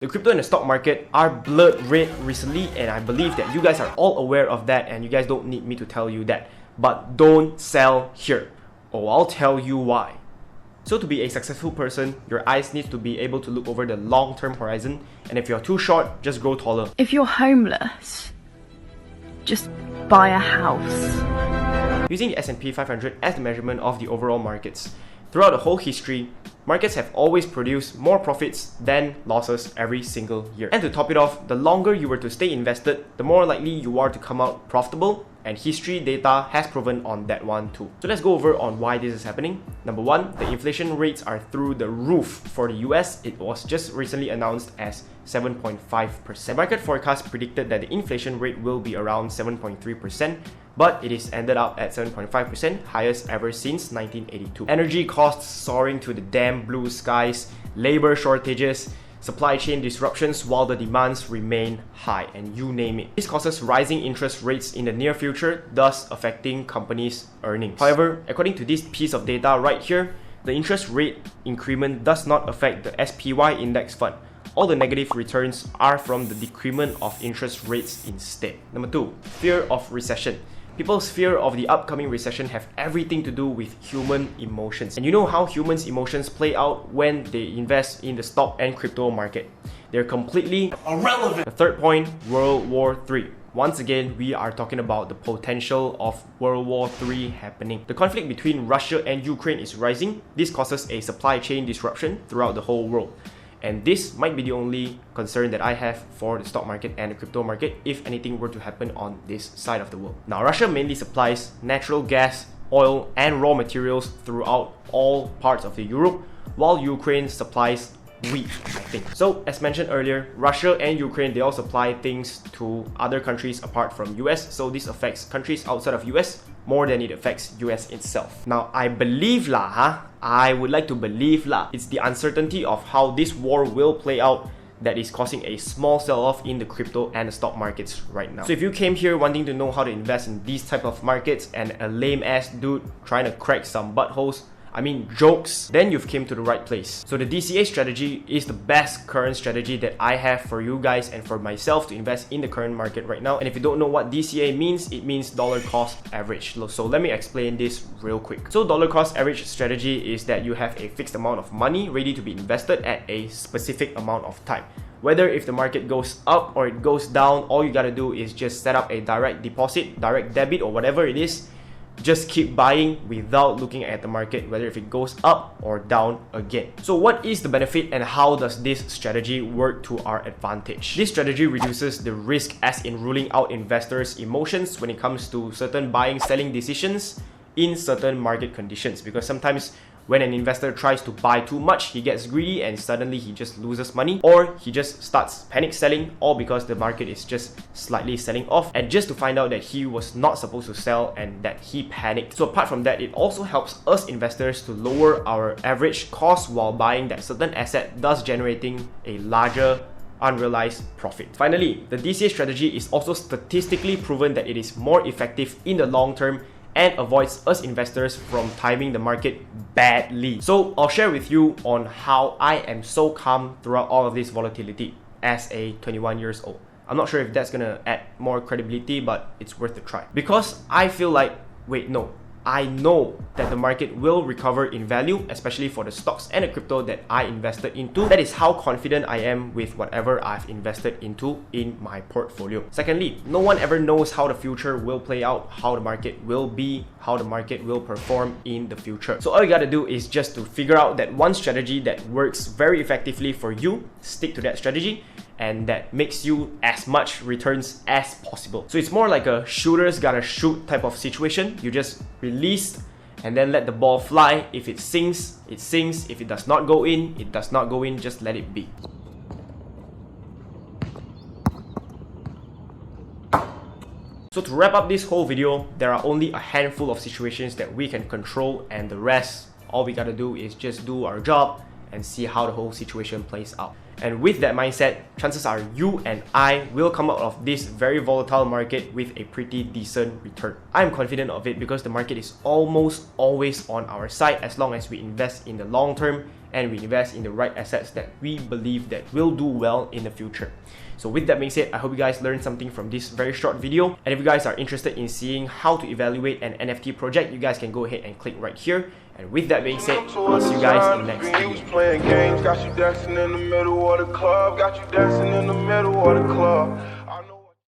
The crypto and the stock market are blood red recently, and I believe that you guys are all aware of that and you guys don't need me to tell you that. But don't sell here, or I'll tell you why. So to be a successful person, your eyes need to be able to look over the long-term horizon, and if you're too short, just grow taller. If you're homeless, just buy a house. Using the S&P 500 as the measurement of the overall markets, throughout the whole history, markets have always produced more profits than losses every single year. And to top it off, the longer you were to stay invested, the more likely you are to come out profitable, and history data has proven on that one too. So let's go over on why this is happening. Number one, the inflation rates are through the roof. For the US, it was just recently announced as 7.5%. Market forecast predicted that the inflation rate will be around 7.3%, but it is ended up at 7.5%, highest ever since 1982. Energy costs soaring to the damn blue skies, labor shortages, supply chain disruptions while the demands remain high, and you name it. This causes rising interest rates in the near future, thus affecting companies' earnings. However, according to this piece of data right here, the interest rate increment does not affect the SPY index fund. All the negative returns are from the decrement of interest rates instead. Number two, fear of recession. People's fear of the upcoming recession have everything to do with human emotions. And you know how humans' emotions play out when they invest in the stock and crypto market. They're completely irrelevant. The third point, World War III. Once again, we are talking about the potential of World War III happening. The conflict between Russia and Ukraine is rising. This causes a supply chain disruption throughout the whole world. And this might be the only concern that I have for the stock market and the crypto market if anything were to happen on this side of the world. Now, Russia mainly supplies natural gas, oil, and raw materials throughout all parts of the Europe, while Ukraine supplies wheat, I think. So, as mentioned earlier, Russia and Ukraine, they all supply things to other countries apart from US, so this affects countries outside of US more than it affects US itself. Now, I believe I would like to believe it's the uncertainty of how this war will play out that is causing a small sell-off in the crypto and the stock markets right now. So if you came here wanting to know how to invest in these type of markets and a lame-ass dude trying to crack some buttholes, jokes, then you've came to the right place. So the DCA strategy is the best current strategy that I have for you guys and for myself to invest in the current market right now. And if you don't know what DCA means, it means dollar cost average. So let me explain this real quick. So dollar cost average strategy is that you have a fixed amount of money ready to be invested at a specific amount of time. Whether if the market goes up or it goes down, all you gotta do is just set up a direct deposit, direct debit, or whatever it is. Just keep buying without looking at the market, whether if it goes up or down again. So what is the benefit and how does this strategy work to our advantage? This strategy reduces the risk as in ruling out investors' emotions when it comes to certain buying, selling decisions in certain market conditions, because sometimes when an investor tries to buy too much, he gets greedy and suddenly he just loses money, or he just starts panic selling, all because the market is just slightly selling off, and just to find out that he was not supposed to sell and that he panicked. So apart from that, it also helps us investors to lower our average cost while buying that certain asset, thus generating a larger unrealized profit. Finally, the DCA strategy is also statistically proven that it is more effective in the long term and avoids us investors from timing the market badly. So I'll share with you on how I am so calm throughout all of this volatility as a 21 years old. I'm not sure if that's gonna add more credibility, but it's worth a try. Because I feel like, I know that the market will recover in value, especially for the stocks and the crypto that I invested into. That is how confident I am with whatever I've invested into in my portfolio. Secondly, no one ever knows how the future will play out, how the market will be, how the market will perform in the future. So all you gotta do is just to figure out that one strategy that works very effectively for you, stick to that strategy, and that makes you as much returns as possible. So it's more like a shooter's gotta shoot type of situation. You just release and then let the ball fly. If it sinks, it sinks. If it does not go in, it does not go in. Just let it be. So to wrap up this whole video, there are only a handful of situations that we can control, and the rest, all we gotta do is just do our job and see how the whole situation plays out. And with that mindset, chances are you and I will come out of this very volatile market with a pretty decent return. I'm confident of it because the market is almost always on our side as long as we invest in the long term and we invest in the right assets that we believe that will do well in the future. So with that being said, I hope you guys learned something from this very short video. And if you guys are interested in seeing how to evaluate an NFT project, you guys can go ahead and click right here. And with that being said, I'll see you guys in the next video. Playing games, got you dancing in the middle of the club, got you dancing in the middle of the club.